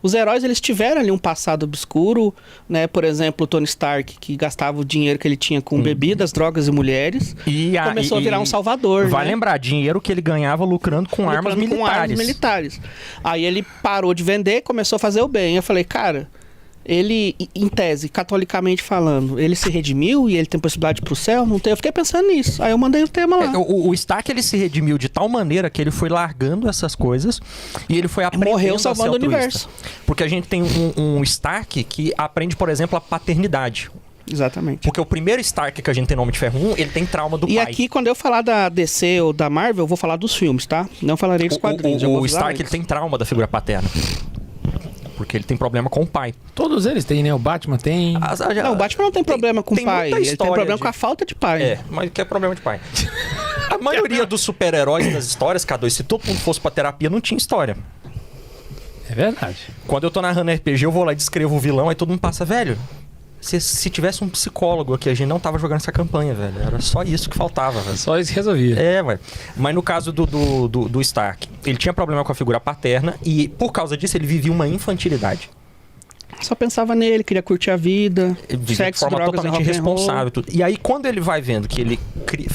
Os heróis, eles tiveram ali um passado obscuro, né? Por exemplo, o Tony Stark, que gastava o dinheiro que ele tinha com bebidas, drogas e mulheres, começou a virar um salvador, Vai né? lembrar, dinheiro que ele ganhava lucrando com armas militares. Aí ele parou de vender, começou a fazer o bem. Eu falei, cara, ele, em tese, catolicamente falando, ele se redimiu e ele tem possibilidade pro céu? Não tem. Eu fiquei pensando nisso. Aí eu mandei o tema lá. O Stark, ele se redimiu de tal maneira que ele foi largando essas coisas e ele foi aprendendo Morreu a ser salvando o altruísta. universo. Porque a gente tem um Stark que aprende, por exemplo, a paternidade. Exatamente. Porque o primeiro Stark que a gente tem no Homem de Ferro 1, ele tem trauma do pai. E aqui, quando eu falar da DC ou da Marvel, eu vou falar dos filmes, tá? Não falarei dos quadrinhos. O Stark, ele tem trauma da figura paterna. Porque ele tem problema com o pai. Todos eles têm, né? O Batman tem... Não, o Batman não tem problema com o pai. Ele tem problema com a falta de pai. É, mas que é problema de pai. A maioria dos super-heróis das histórias, K2, se todo mundo fosse pra terapia, não tinha história. É verdade. Quando eu tô narrando RPG, eu vou lá e descrevo o vilão, aí todo mundo passa, velho... Se tivesse um psicólogo aqui, a gente não tava jogando essa campanha, velho. Era só isso que faltava, velho. Só isso que resolvia. É, velho. Mas no caso do Stark, ele tinha problema com a figura paterna e, por causa disso, ele vivia uma infantilidade. Só pensava nele, queria curtir a vida, De forma totalmente irresponsável. Tudo. E aí, quando ele vai vendo que ele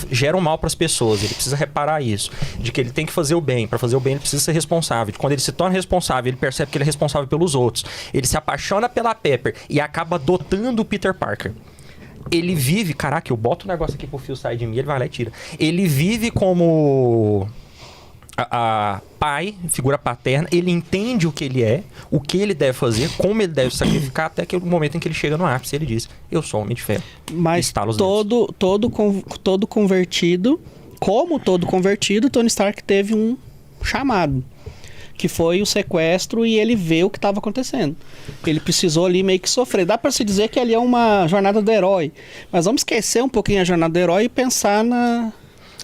gera um mal para as pessoas, ele precisa reparar isso, de que ele tem que fazer o bem. Para fazer o bem, ele precisa ser responsável. Quando ele se torna responsável, ele percebe que ele é responsável pelos outros. Ele se apaixona pela Pepper e acaba adotando o Peter Parker. Ele vive... Caraca, eu boto o negócio aqui pro fio sair de mim, ele vai lá e tira. Ele vive como... a pai, figura paterna, ele entende o que ele é, o que ele deve fazer, como ele deve sacrificar, até que o momento em que ele chega no ápice, ele diz, eu sou Homem de Ferro. Mas todo convertido, como todo convertido, Tony Stark teve um chamado, que foi o sequestro, e ele vê o que estava acontecendo. Ele precisou ali meio que sofrer. Dá para se dizer que ali é uma jornada do herói, mas vamos esquecer um pouquinho a jornada do herói e pensar na...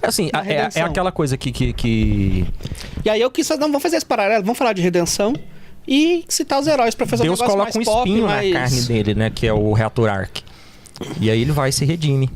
Assim, é aquela coisa que... E aí eu quis... Não, vamos fazer esse paralelo. Vamos falar de redenção e citar os heróis pra fazer Deus um negócio mais coloca um espinho pop, na carne dele, né? Que é o reator Arc. E aí ele vai e se redime.